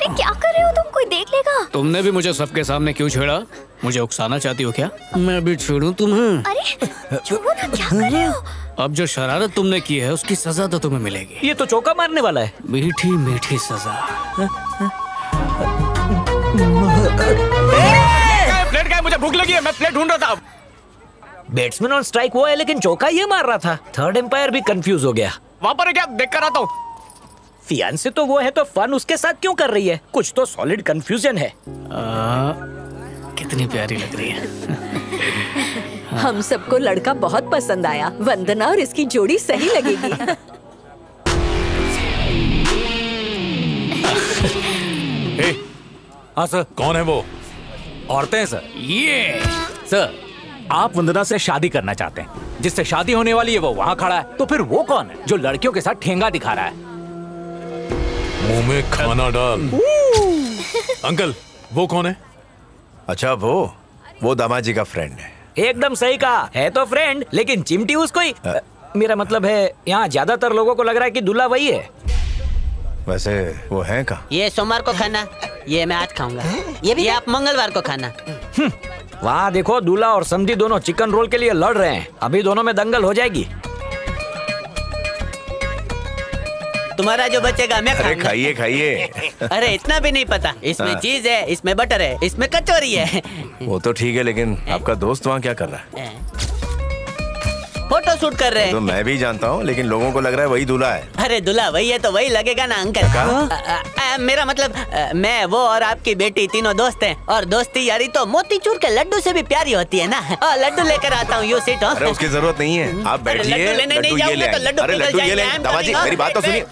अरे क्या कर रहे हो तुम? कोई देख लेगा। तुमने भी मुझे सबके सामने क्यों छेड़ा? मुझे उकसाना चाहती हो क्या? मैं भी छेड़ूं तुम्हें? अरे छोड़ो ना, क्या कर रहे हो? अब जो शरारत तुमने की है उसकी सजा तो तुम्हें मिलेगी। ये तो चौका मारने वाला है। मीठी मीठी सजा। प्लेट का है, मुझे भूख लगी है, मैं प्लेट ढूंढ रहा था। बैट्समैन ऑन स्ट्राइक हुआ है लेकिन चौका ये मार रहा था। थर्ड एम्पायर भी कंफ्यूज हो गया। वहाँ पर है क्या? देख कर आता हूँ। फियांसे तो वो है तो फन उसके साथ क्यों कर रही है? कुछ तो सॉलिड कंफ्यूजन है। कितनी प्यारी लग रही है। हम सबको लड़का बहुत पसंद आया। वंदना और इसकी जोड़ी सही लगेगी। हाँ सर। कौन है वो? औरतें हैं सर। ये सर, आप वंदना से शादी करना चाहते हैं। जिससे शादी होने वाली है वो वहाँ खड़ा है, तो फिर वो कौन है जो लड़कियों के साथ ठेंगा दिखा रहा है? मुंह में खाना डाल। अंकल, वो कौन है? अच्छा, वो दामाद जी का फ्रेंड है। एकदम सही कहा, है तो फ्रेंड लेकिन चिमटी उसको ही। मेरा मतलब है यहाँ ज्यादातर लोगों को लग रहा है कि दूल्हा वही है। वैसे वो है कहाँ? ये सोमवार को खाना, ये मैं आज खाऊंगा। ये आप मंगलवार को खाना। वहाँ देखो, दूल्हा और समधी दोनों चिकन रोल के लिए लड़ रहे हैं। अभी दोनों में दंगल हो जाएगी। तुम्हारा जो बचेगा मैं खाऊंगा। अरे खाइए खाइए। अरे इतना भी नहीं पता, इसमें चीज है, इसमें बटर है, इसमें कचौरी है। वो तो ठीक है, लेकिन आपका दोस्त वहाँ क्या कर रहा है? फोटो शूट कर रहे हैं। तो मैं भी जानता हूँ, लेकिन लोगों को लग रहा है वही दूल्हा है। अरे दूल्हा वही है तो वही लगेगा ना अंकल। मेरा मतलब मैं, वो और आपकी बेटी तीनों दोस्त हैं, और दोस्ती यारी तो मोतीचूर के लड्डू से भी प्यारी होती है ना। और लड्डू लेकर आता हूँ, यू सिट। अरे उसकी जरूरत नहीं है, आप बैठिए। लड्डू लेने नहीं जाऊंगा तो लड्डू अरे लड्डू ये ले। दामाजी मेरी बात तो सुनिए।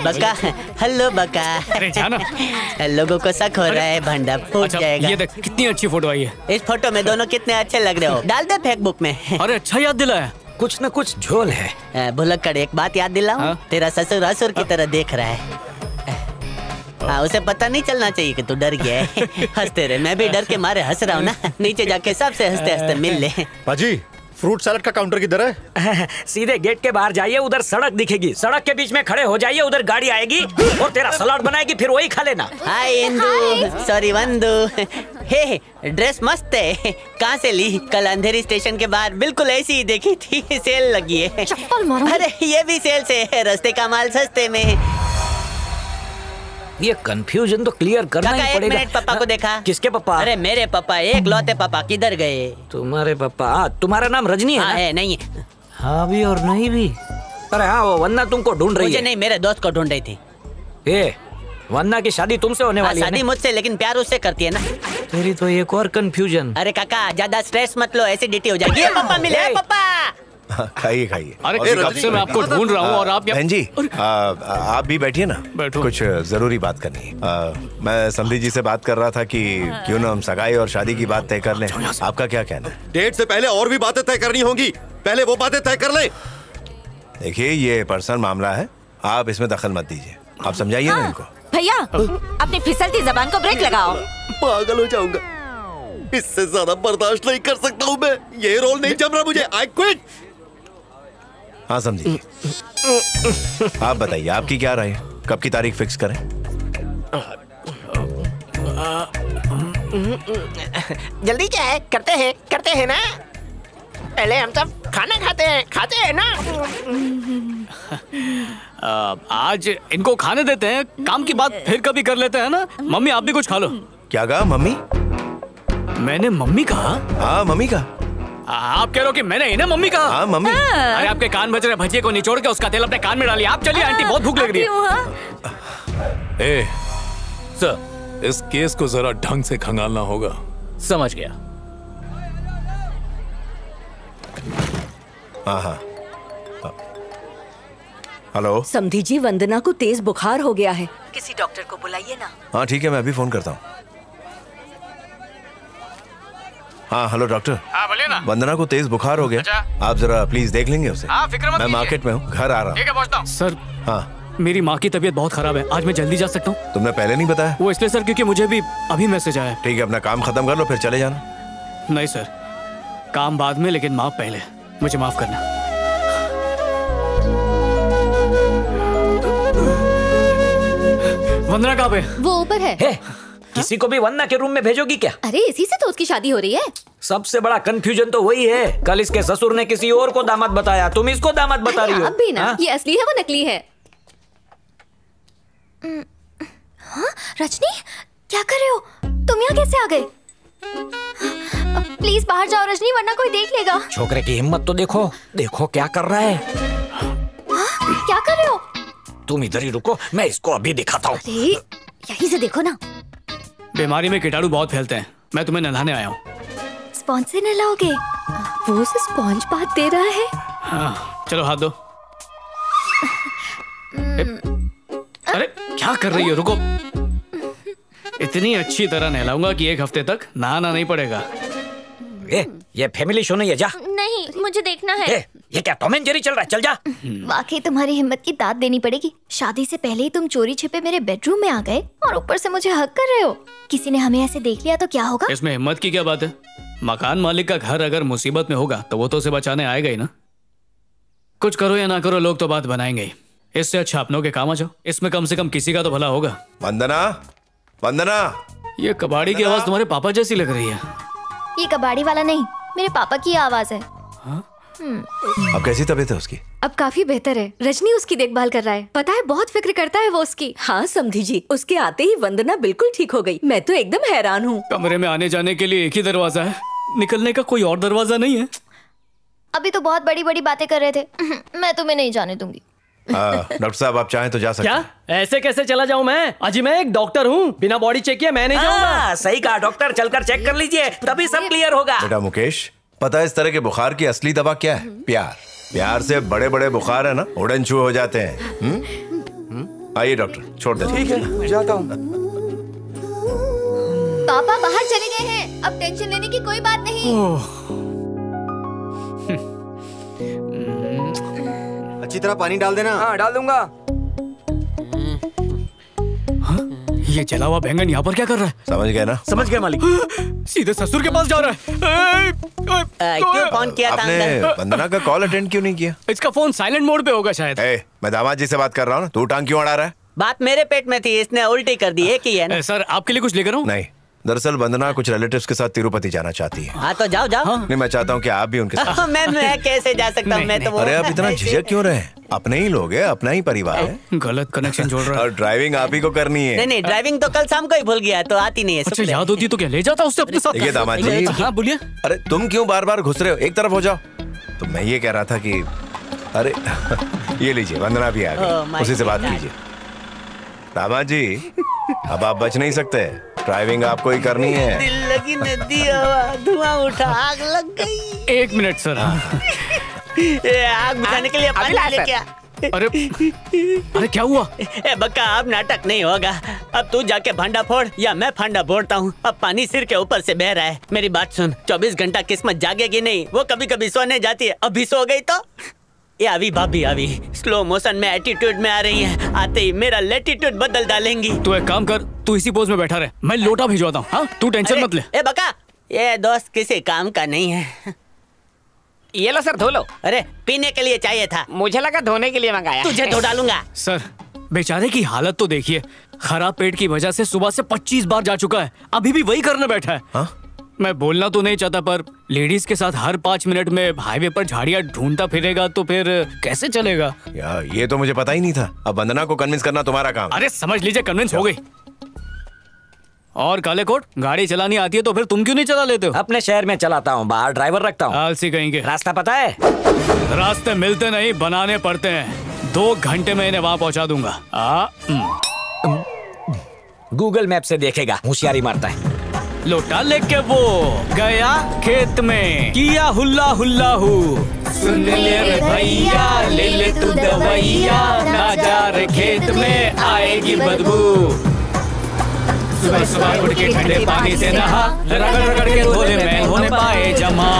बका, हेलो बका। अरे जाना। लोगों को शक हो रहा है, भंडा फूट जाएगा। ये देख कितनी अच्छी फोटो आई है। इस फोटो में दोनों कितने अच्छे लग रहे हो। डाल दे फेसबुक में। अरे अच्छा याद दिलाया। कुछ न कुछ झोल है। भुलक्कड़, एक बात याद दिलाऊं? तेरा ससुर असुर की तरह देख रहा है। हाँ, उसे पता नहीं चलना चाहिए कि तू डर गया है। हंसते रहे, मैं भी डर के मारे हंस रहा हूँ ना। नीचे जाके सबसे हंसते हंसते मिल ले। पाजी, फ्रूट सैलेड का काउंटर किधर है? सीधे गेट के बाहर जाइए, उधर सड़क दिखेगी। सड़क के बीच में खड़े हो जाइए, उधर गाड़ी आएगी और तेरा सलाद बनाएगी, फिर वही खा लेना। हाय इंदु, सॉरी वंदु। हे, ड्रेस मस्त है। कहाँ से ली? कल अंधेरी स्टेशन के बाहर बिल्कुल ऐसी ही देखी थी। सेल लगी है। चप्पल मारो। अरे ये भी सेल से है, रास्ते का माल सस्ते में। ये कंफ्यूजन तो क्लियर करना ही पड़ेगा। एक मिनट, पापा को देखा? किसके पापा? अरे मेरे पापा, एक लौते पापा। किधर गए? तुम्हारे पापा? तुम्हारा नाम रजनी है? हाँ है, नहीं हाँ भी और नहीं भी। अरे हाँ, वो वन्ना तुमको ढूंढ रही है। मुझे नहीं, मेरे दोस्त को ढूंढ रही थी। ए, वन्ना की शादी तुमसे होने वाली है। शादी मुझसे, लेकिन प्यार उससे करती है ना। तेरी तो एक और कंफ्यूजन। अरे काका, ज्यादा स्ट्रेस मत लो, एसिडिटी हो जाएगी। पापा मिले, पापा। खाइए खाइए। अरे कब से मैं आपको ढूंढ रहा हूँ और आप बहन जी, आप भी बैठिए ना। बैठो। कुछ जरूरी बात करनी है। मैं समधी जी से बात कर रहा था कि क्यों ना हम सगाई और शादी की बात तय कर लें। आपका क्या कहना है? डेट से पहले और भी बातें तय करनी होंगी, पहले वो बातें तय कर लें। देखिए, ये पर्सनल मामला है, आप इसमें दखल मत दीजिए। आप समझाइए ना इनको। भैया, अपनी फिसलती जबान को ब्रेक लगाओ। पागल हो जाऊंगा, इससे ज्यादा बर्दाश्त नहीं कर सकता हूँ मैं। ये रोल नहीं जम रहा मुझे। I quit. हाँ समझिए। आप बताइए, आपकी क्या राय है? कब की तारीख फिक्स करें? जल्दी क्या है, करते हैं ना। पहले हम सब खाना खाते हैं ना। आज इनको खाने देते हैं, काम की बात फिर कभी कर लेते हैं ना। मम्मी आप भी कुछ खा लो। क्या कहा? मम्मी? मैंने मम्मी कहा? हाँ मम्मी का। आप कह रहे हो कि मैंने इन्हें मम्मी कहा? हाँ मम्मी। अरे आपके कान बज रहे, भजिए को निचोड़ के उसका तेल अपने कान में डालिए। आप चलिए, आंटी बहुत भूख लग रही है। ए, सर, इस केस को जरा ढंग से खंगालना होगा। समझ गया। हाँ। हेलो समधी जी, वंदना को तेज बुखार हो गया है, किसी डॉक्टर को बुलाइए ना। हाँ ठीक है, मैं अभी फोन करता हूँ। हाँ हेलो डॉक्टर। हाँ बोलिए ना। वंदना को तेज बुखार हो गया। अच्छा? आप जरा प्लीज देख लेंगे उसे। हाँ, फिक्र मत मैं कीजिए। मार्केट में हूँ, घर आ रहा हूँ। ठीक है, पहुंचता हूँ। सर, हाँ मेरी माँ की तबीयत बहुत खराब है, आज मैं जल्दी जा सकता हूँ? तुमने पहले नहीं बताया? वो इसलिए सर क्योंकि मुझे भी अभी मैसेज आया। ठीक है, अपना काम खत्म कर लो फिर चले जाना। नहीं सर, काम बाद में, लेकिन माँ पहले। मुझे माफ करना। वंदना कहाँ पे? वो ऊपर है। हे, किसी को भी वंदना के रूम में भेजोगी क्या? अरे इसी से तो उसकी शादी हो रही है। सबसे बड़ा कंफ्यूजन तो वही है। कल इसके ससुर ने किसी और को दामाद बताया, तुम इसको दामाद बता रही हो। अब भी ना, हाँ? ये असली है वो नकली है। हाँ, रजनी क्या कर रहे हो तुम? यहाँ कैसे आ गए? प्लीज बाहर जाओ रजनी, वरना कोई देख लेगा। छोकरे की हिम्मत तो देखो, देखो क्या कर रहा है। हाँ, क्या कर रहे हो? तुम इधर ही रुको, मैं इसको अभी दिखाता हूँ। अरे यहीं से देखो ना। बीमारी में कीटाणु बहुत फैलते हैं। मैं तुम्हें नहलाने आया हूँ। स्पॉन्ज से नहलाओगे? वो उसे स्पॉन्ज बात दे रहा है। हाँ, चलो हाथ दो। अरे क्या कर रही हो? रुको, इतनी अच्छी तरह नहलाऊंगा कि 1 हफ्ते तक नहाना नहीं पड़ेगा। ये फैमिली शो नहीं है, जा। नहीं, मुझे देखना है। ये क्या टॉम एंड जेरी चल रहा है? चल जा। वाकई तुम्हारी हिम्मत की दाद देनी पड़ेगी। शादी से पहले ही तुम चोरी छिपे मेरे बेडरूम में आ गए और ऊपर से मुझे हक कर रहे हो। किसी ने हमें ऐसे देख लिया तो क्या होगा? इसमें हिम्मत की क्या बात है? मकान मालिक का घर अगर मुसीबत में होगा तो वो तो उसे बचाने आएगा ही ना। कुछ करो या ना करो, लोग तो बात बनाएंगे ही। इससे अच्छा अपनों के काम आ जाओ। इसमें कम से कम किसी का तो भला होगा। वंदना, वंदना, ये कबाड़ी की आवाज तुम्हारे पापा जैसी लग रही है। ये कबाड़ी वाला नहीं, मेरे पापा की आवाज है। अब कैसी तबीयत है उसकी? अब काफी बेहतर है। रजनी उसकी देखभाल कर रहा है। पता है, बहुत फिक्र करता है वो उसकी। हाँ समधी जी, उसके आते ही वंदना बिल्कुल ठीक हो गई। मैं तो एकदम हैरान हूँ। कमरे में आने जाने के लिए एक ही दरवाजा है, निकलने का कोई और दरवाजा नहीं है। अभी तो बहुत बड़ी बड़ी बातें कर रहे थे। मैं तुम्हें नहीं जाने दूंगी। डॉक्टर साहब, आप चाहें तो जा सकते हैं। क्या? ऐसे कैसे चला जाऊं मैं? अजी मैं एक डॉक्टर हूँ, बिना बॉडी चेक किए मैं नहीं जाऊंगा। सही कहा डॉक्टर, चलकर चेक कर लीजिए, तभी सब क्लियर होगा। बेटा मुकेश, पता है इस तरह के बुखार की असली दवा क्या है? प्यार। प्यार से बड़े बड़े बुखार है ना, उड़न छू हो जाते हैं। आइए डॉक्टर, छोड़ दे। ठीक है, जाता हूँ। पापा बाहर चले गए हैं, अब टेंशन लेने की कोई बात नहीं। अच्छी तरह पानी डाल देना। हाँ डाल दूंगा। ये जला हुआ बैंगन यहाँ पर क्या कर रहा है? समझ गए ना? समझ गया मालिक। सीधे ससुर के पास जा रहा है। क्यों फोन किया था? आपने वंदना का कॉल अटेंड क्यों नहीं किया? इसका फोन साइलेंट मोड पे होगा शायद। मैं दामाद जी से बात कर रहा हूँ ना, तू टांग क्यों अड़ा रहा है? बात मेरे पेट में थी, इसने उल्टी कर दी। एक ही है ना? सर आपके लिए कुछ लेकर आऊं? नहीं, दरअसल वंदना कुछ रिलेटिव्स के साथ तिरुपति जाना चाहती है। हाँ तो जाओ जाओ। नहीं, मैं चाहता हूँ कि आप भी उनके साथ। मैं कैसे जा सकता हूँ? मैं तो अरे आप इतना झिझक क्यों रहे हैं? अपने ही लोग हैं, अपना ही परिवार है। गलत कनेक्शन जोड़ रहा है। और ड्राइविंग आप ही को करनी है। नहीं, ड्राइविंग तो कल शाम को ही भूल गया, तो आती नहीं है। अच्छा, याद होती तो क्या ले जाता उससे अपने साथ? देखिए दामाद जी। हाँ बोलिए। अरे तुम क्यों बार बार घुस रहे हो? एक तरफ हो जाओ। तो मैं ये कह रहा था कि अरे ये लीजिए, वंदना भी आ गई, उसी से बात कीजिए। दामाद जी, अब आप बच नहीं सकते, ड्राइविंग आपको ही करनी है। दिल लगी नदी, हवा धुआं उठा, आग लग गई। 1 मिनट सर। ये आग बुझाने के लिए पानी लेके आ। अरे क्या हुआ? ए बक्का, अब नाटक नहीं होगा। अब तू जाके भांडा फोड़ या मैं फांडा फोड़ता हूँ। अब पानी सिर के ऊपर से बह रहा है। मेरी बात सुन, 24 घंटा किस्मत जागेगी नहीं, वो कभी कभी सोने जाती है। अभी सो गई तो ये अभी भाभी अभी स्लो मोशन में एटीट्यूड में आ रही है। आते ही मेरा लेटीट्यूड बदल डालेंगी। तू एक काम कर, तू इसी पोज में बैठा रहे, मैं लोटा भिजवाता हूँ। हाँ तू टेंशन मत ले। ए बका, ये दोस्त किसी काम का नहीं है। ये लो सर, धो लो। अरे पीने के लिए चाहिए था, मुझे लगा धोने के लिए मंगाया। तुझे धो डालूंगा। सर बेचारे की हालत तो देखिए, खराब पेट की वजह से सुबह से 25 बार जा चुका है, अभी भी वही करने बैठा है। हाँ? मैं बोलना तो नहीं चाहता, पर लेडीज के साथ हर 5 मिनट में हाईवे पर झाड़ियाँ ढूंढता फिरेगा तो फिर कैसे चलेगा? यार ये तो मुझे पता ही नहीं था। अब वंदना को कन्विंस करना तुम्हारा काम। अरे समझ लीजिए कन्विंस हो गई। और काले कोट, गाड़ी चलानी आती है तो फिर तुम क्यों नहीं चला लेते हो? अपने शहर में चलाता हूँ, बाहर ड्राइवर रखता हूँ। आलसी कहेंगे। रास्ता पता है? रास्ते मिलते नहीं, बनाने पड़ते हैं। 2 घंटे में इन्हें वहां पहुंचा दूंगा। गूगल मैप से देखेगा, होशियारी मारता है। लोटा लेके वो गया खेत में, किया हुल्ला हुल्ला हू। सुन ले रे भैया, ले ले तू दवाइया, ना जा रे खेत में आएगी बदबू। सुबह सुबह उठ के ठंडे पानी से नहा, रगड़ रगड़ के धोले मैल होने पाए जमा।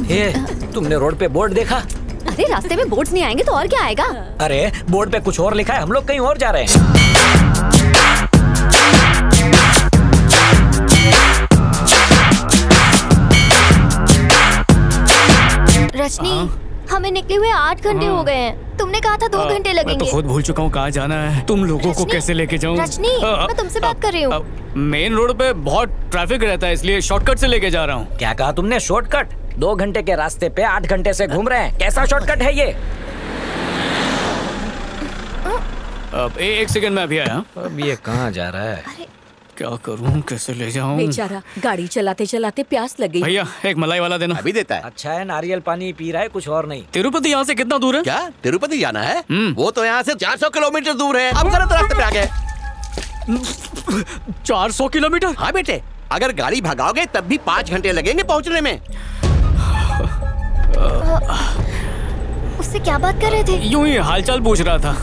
ये तुमने रोड पे बोर्ड देखा? अरे रास्ते में बोर्ड्स नहीं आएंगे तो और क्या आएगा? अरे बोर्ड पे कुछ और लिखा है, हम लोग कहीं और जा रहे हैं। रजनी, हमें निकले हुए 8 घंटे हो गए हैं। तुमने तुमने कहा था 2 घंटे मैं लगेंगे। तो खुद भूल चुका हूँ कहाँ जाना है। तुम लोगों को कैसे लेके जाऊँ? रजनी, मैं तुमसे बात कर रही हूँ। मेन रोड पे बहुत ट्रैफिक रहता है, इसलिए शॉर्टकट से लेके जा रहा हूँ। क्या कहा तुमने? शॉर्टकट? 2 घंटे के रास्ते पे 8 घंटे से घूम रहे हैं, कैसा शॉर्टकट है ये? अब एक सेकंड में अभी आया। अब ये कहाँ जा रहा है? क्या करूँ, कैसे ले जाऊँ? बेचारा गाड़ी चलाते चलाते प्यास लग गई। भैया एक मलाई वाला देना। अभी देता है। अच्छा है, नारियल पानी पी रहा है, कुछ और नहीं। तिरुपति यहाँ से कितना दूर है? क्या तिरुपति जाना है? वो तो यहाँ से 400 किलोमीटर दूर है। अब गलत रास्ते पे आ गए। 400 किलोमीटर? हाँ बेटे, अगर गाड़ी भगाओगे तब भी 5 घंटे लगेंगे पहुँचने में। उससे क्या बात कर रहे थे? यूं ही हालचाल पूछ रहा था।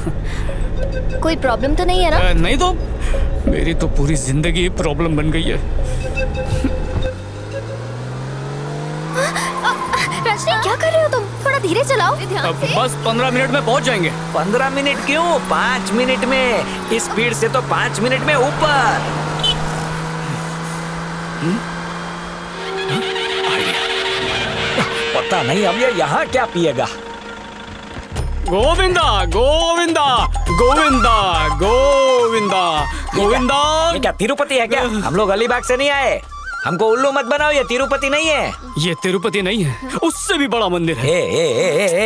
कोई प्रॉब्लम तो नहीं है ना? नहीं तो मेरी तो पूरी जिंदगी प्रॉब्लम बन गई है। रजनी क्या कर रहे हो तुम? थोड़ा धीरे चलाओ। बस 15 मिनट में पहुंच जाएंगे। 15 मिनट क्यों? 5 मिनट में। इस स्पीड से तो 5 मिनट में ऊपर। पता नहीं अब ये यहाँ क्या पिएगा। गोविंदा गोविंदा गोविंदा गोविंदा गोविंदा। ये क्या तिरुपति है क्या? हम लोग अलीबाग से नहीं आए। हमको उल्लू मत बनाओ, ये तिरुपति नहीं है। ये तिरुपति नहीं है, उससे भी बड़ा मंदिर है।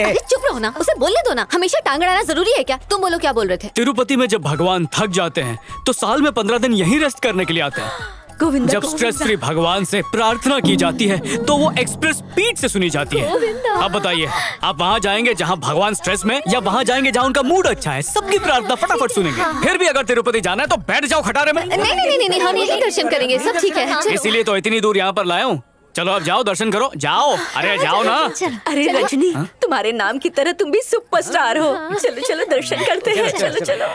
अरे चुप रहो ना, उसे बोलने दो ना। हमेशा टांग अड़ाना जरूरी है क्या? तुम बोलो क्या बोल रहे थे? तिरुपति में जब भगवान थक जाते हैं तो साल में 15 दिन यहीं रेस्ट करने के लिए आते हैं। गोविंदा, जब स्ट्रेस फ्री भगवान से प्रार्थना की जाती है तो वो एक्सप्रेस स्पीड से सुनी जाती है। अब बताइए, आप वहाँ जाएंगे जहाँ भगवान स्ट्रेस में, या वहाँ जाएंगे जहाँ उनका मूड अच्छा है? सबकी प्रार्थना फटाफट सुनेंगे। फिर भी अगर तिरुपति जाना है तो बैठ जाओ खटारे में। नहीं, हम यही दर्शन करेंगे, सब ठीक है। इसीलिए तो इतनी दूर यहाँ पर लाया हूँ। चलो अब जाओ, दर्शन करो, जाओ। अरे जाओ ना। अरे रजनी, तुम्हारे नाम की तरह तुम भी सुपरस्टार हो। चलो चलो दर्शन करते हैं। चलो चलो।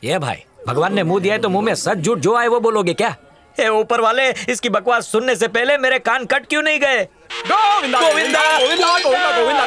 ये भाई, भगवान ने मुंह दिया है तो मुंह में सच झूठ जो आए वो बोलोगे क्या? हे ऊपर वाले, इसकी बकवास सुनने से पहले मेरे कान कट क्यों नहीं गए? गोविंदा गोविंदा गोविंदा गोविंदा गोविंदा।